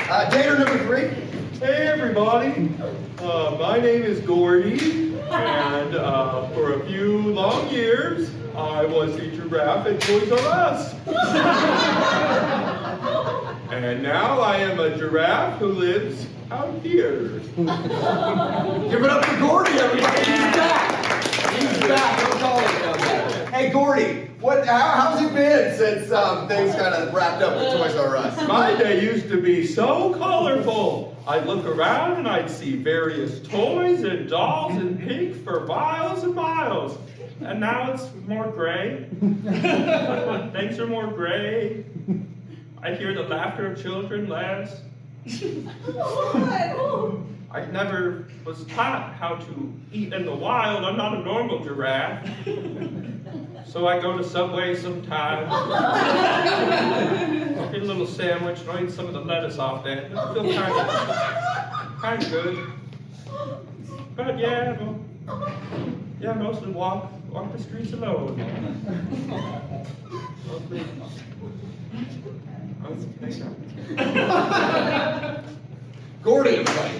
Dater number 3. Hey everybody, my name is Gordie, and for a few long years, I was the giraffe at Toys R Us. And now I am a giraffe who lives out here. Give it up for Gordie, everybody. He's back. He's back. Don't call him down there. Hey, Gordie, how's it been since things kind of wrapped up with Toys R Us? My day used to be so colorful. I'd look around and I'd see various toys and dolls and pink for miles and miles. And now it's more gray. Things are more gray. I hear the laughter of children less. I never was taught how to eat in the wild. I'm not a normal giraffe. So I go to Subway sometimes. I'll get a little sandwich and I'll eat some of the lettuce off that. I feel kind of good. But yeah, mostly walk the streets alone. Mostly. Gordie, everybody.